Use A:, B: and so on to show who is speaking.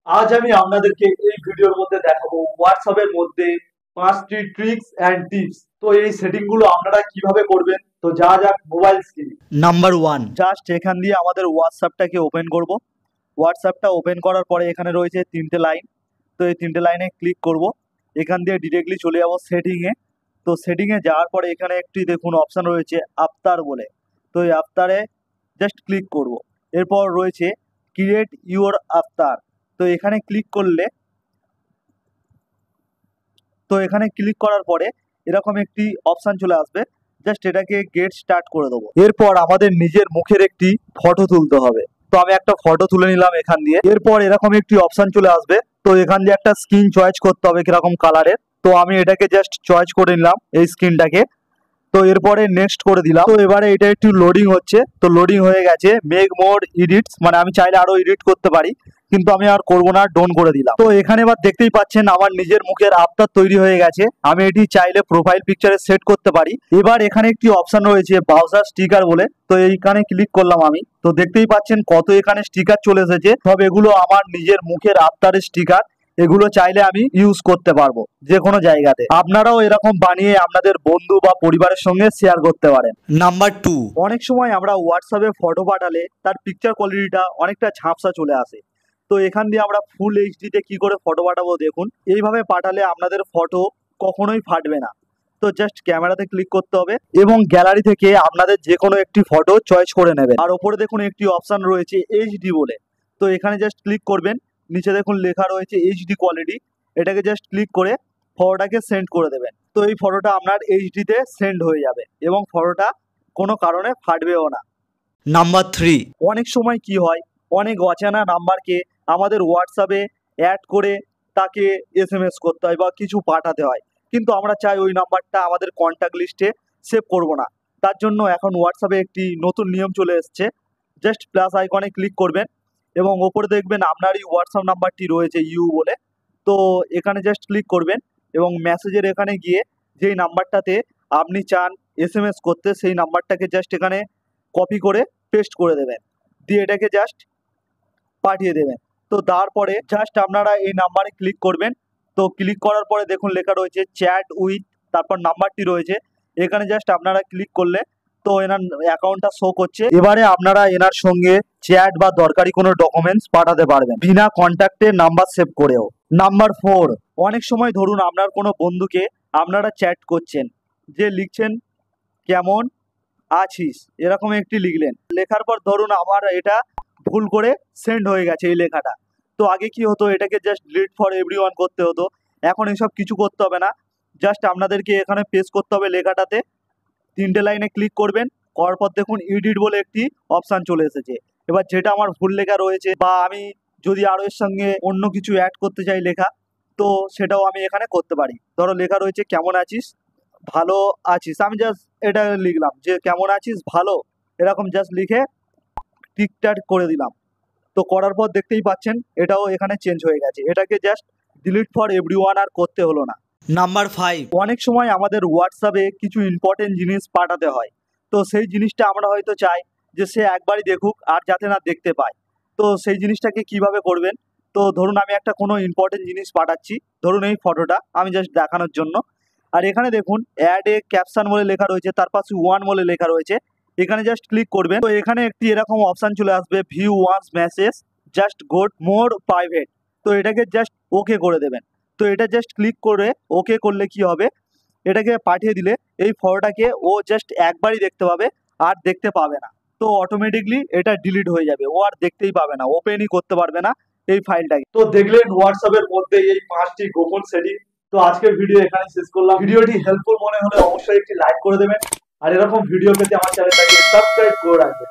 A: আজ আমি আপনাদেরকে এই ভিডিওর মধ্যে দেখাবো হোয়াটসঅ্যাপের মধ্যে 5টি ট্রিক্স অ্যান্ড টিপস। তো এই সেটিং গুলো আপনারা কিভাবে করবেন, তো যা যাক মোবাইল স্ক্রিনে। নাম্বার 1, জাস্ট এখান দিয়ে আমাদের হোয়াটসঅ্যাপটাকে ওপেন করব। হোয়াটসঅ্যাপটা ওপেন করার পরে এখানে রয়েছে 3টে লাইন। তো এই 3টে লাইনে ক্লিক করব। এখান দিয়ে ডিরেক্টলি চলে যাব সেটিংয়ে। তো সেটিংয়ে যাওয়ার পরে এখানে একটি দেখুন অপশান রয়েছে আফতার বলে। তো এই আফতারে জাস্ট ক্লিক করব। এরপর রয়েছে ক্রিয়েট ইউর আফতার। তো এখানে ক্লিক করলে এখানে ক্লিক করার পরে এরকম একটি অপশান চলে আসবে। জাস্ট এটাকে গেট স্টার্ট করে দেবো। এরপর আমাদের নিজের মুখের একটি ফটো তুলতে হবে। তো আমি একটা ফটো তুলে নিলাম এখান দিয়ে। এরপর এরকম একটি অপশান চলে আসবে। তো এখান দিয়ে একটা স্কিন চয়েস করতে হবে কিরকম কালারের। তো আমি এটাকে জাস্ট চয়েস করে নিলাম এই স্কিনটাকে। তো এরপরে নেক্সট করে দিলাম। তো এবারে এটা একটু লোডিং হচ্ছে। তো লোডিং হয়ে গেছে। মেক মোর এডিটস, মানে আমি চাইলে আরো এডিট করতে পারি, কিন্তু আমি আর করবো না, ডোন করে দিলাম। তো এখানে এবার দেখতেই পাচ্ছেন আমার নিজের মুখের আফতার তৈরি হয়ে গেছে। আমি এটি চাইলে প্রোফাইল পিকচারে সেট করতে পারি। এবার এখানে একটি অপশন রয়েছে ব্রাউজার স্টিকার বলে। তো এইখানে ক্লিক করলাম আমি। তো দেখতেই পাচ্ছেন কত এখানে স্টিকার চলে এসেছে। সব এগুলো আমার নিজের মুখের আফতারের স্টিকার। এগুলো চাইলে আমি ইউজ করতে পারবো যে কোনো জায়গাতে। আপনারাও এরকম বানিয়ে আপনাদের বন্ধু বা পরিবারের সঙ্গে শেয়ার করতে পারেন। নাম্বার 2, অনেক সময় আমরা হোয়াটসঅ্যাপে ফটো পাঠালে তার পিকচার কোয়ালিটিটা অনেকটা ঝাপসা চলে আসে। তো এখান দিয়ে আমরা ফুল এইচডিতে কি করে ফটো পাঠাবো দেখুন। এইভাবে পাঠালে আপনাদের ফটো কখনোই ফাটবে না। তো জাস্ট ক্যামেরাতে ক্লিক করতে হবে এবং গ্যালারি থেকে আপনাদের যে কোনো একটি ফটো চয়েস করে নেবেন। আর ওপরে দেখুন একটি অপশন রয়েছে এইচডি বলে। তো এখানে জাস্ট ক্লিক করবেন। নিচে দেখুন লেখা রয়েছে এইচডি কোয়ালিটি। এটাকে জাস্ট ক্লিক করে ফটোটাকে সেন্ড করে দেবেন। তো এই ফটোটা আপনার এইচডিতে সেন্ড হয়ে যাবে এবং ফটোটা কোনো কারণে ফাটবেও না। নাম্বার 3, অনেক সময় কি হয়, অনেক অচেনা নাম্বারকে আমাদের হোয়াটসঅ্যাপে অ্যাড করে তাকে এসএমএস করতে হয় বা কিছু পাঠাতে হয়, কিন্তু আমরা চাই ওই নাম্বারটা আমাদের কন্ট্যাক্ট লিস্টে সেভ করব না। তার জন্য এখন হোয়াটসঅ্যাপে একটি নতুন নিয়ম চলে এসছে। জাস্ট প্লাস আইকনে ক্লিক করবেন এবং ওপরে দেখবেন আপনারই হোয়াটসঅ্যাপ নাম্বারটি রয়েছে ইউ বলে। তো এখানে জাস্ট ক্লিক করবেন এবং মেসেজের এখানে গিয়ে যেই নাম্বারটাতে আপনি চান এসএমএস করতে সেই নাম্বারটাকে জাস্ট এখানে কপি করে পেস্ট করে দেবেন, দিয়ে এটাকে জাস্ট পাঠিয়ে দেবেন। তো তারপরে জাস্ট আপনারা এই নাম্বারে ক্লিক করবেন। তো ক্লিক করার পরে দেখুন লেখা রয়েছে চ্যাট উইথ, তারপর নাম্বারটি রয়েছে। এখানে জাস্ট আপনারা ক্লিক করলে তো এনার অ্যাকাউন্টটা শো করছে। এবারে আপনারা এনার সঙ্গে চ্যাট বা দরকারি কোনো ডকুমেন্টস পাঠাতে পারবেন বিনা কন্ট্যাক্টে নাম্বার সেভ করেও। নাম্বার 4, অনেক সময় ধরুন আপনার কোনো বন্ধুকে আপনারা চ্যাট করছেন, যে লিখছেন কেমন আছিস, এরকম একটি লিখলেন। লেখার পর ধরুন আমার এটা ভুল করে সেন্ড হয়ে গেছে এই লেখাটা। তো আগে কি হতো, এটাকে জাস্ট ডিলিট ফর এভরিওয়ান করতে হতো। এখন এসব কিছু করতে হবে না। জাস্ট আপনাদেরকে এখানে পেস্ট করতে হবে লেখাটাতে। 3টে লাইনে ক্লিক করবেন। করার পর দেখুন এডিট বলে একটি অপশান চলে এসেছে। এবার যেটা আমার ভুল লেখা রয়েছে বা আমি যদি আরও এর সঙ্গে অন্য কিছু অ্যাড করতে চাই লেখা, তো সেটাও আমি এখানে করতে পারি। ধরো লেখা রয়েছে কেমন আছিস, ভালো আছিস, আমি জাস্ট এটা লিখলাম যে কেমন আছিস ভালো, এরকম জাস্ট লিখে টিকটাক করে দিলাম। তো করার পর দেখতেই পাচ্ছেন এটাও এখানে চেঞ্জ হয়ে গেছে। এটাকে জাস্ট ডিলিট ফর এভরিওয়ান আর করতে হলো না। নাম্বার 5, অনেক সময় আমাদের হোয়াটসঅ্যাপে কিছু ইম্পর্টেন্ট জিনিস পাঠাতে হয়। তো সেই জিনিসটা আমরা হয়তো চাই যে সে একবারই দেখুক আর যাতে না দেখতে পায়। তো সেই জিনিসটাকে কিভাবে করবেন, তো ধরুন আমি একটা কোনো ইম্পর্টেন্ট জিনিস পাঠাচ্ছি, ধরুন এই ফটোটা আমি জাস্ট দেখানোর জন্য। আর এখানে দেখুন অ্যাড এ ক্যাপশন বলে লেখা রয়েছে, তার পাশে ওয়ান বলে লেখা রয়েছে। এখানে জাস্ট ক্লিক করবেন। তো এখানে একটি এরকম অপশান চলে আসবে view once message just got more private. তো এটাকে জাস্ট ওকে করে দেবেন। তো এটা জাস্ট ক্লিক করে ওকে করলে কি হবে, এটাকে পাঠিয়ে দিলে এই ফটোটাকে ও জাস্ট একবারই দেখতে পাবে আর দেখতে পাবে না। তো অটোমেটিকলি এটা ডিলিট হয়ে যাবে, ও আর দেখতেই পাবে না, ওপেনই করতে পারবে না এই ফাইলটাকে। তো দেখলেন হোয়াটসঅ্যাপের মধ্যে এই 5টি গোপন সেটিং। তো আজকের ভিডিও এখানে শেষ করলাম। ভিডিওটি হেল্পফুল মনে হলে অবশ্যই একটি লাইক করে দেবেন আর এরকম ভিডিও পেতে আমার চ্যানেলটাকে সাবস্ক্রাইব করে রাখবেন।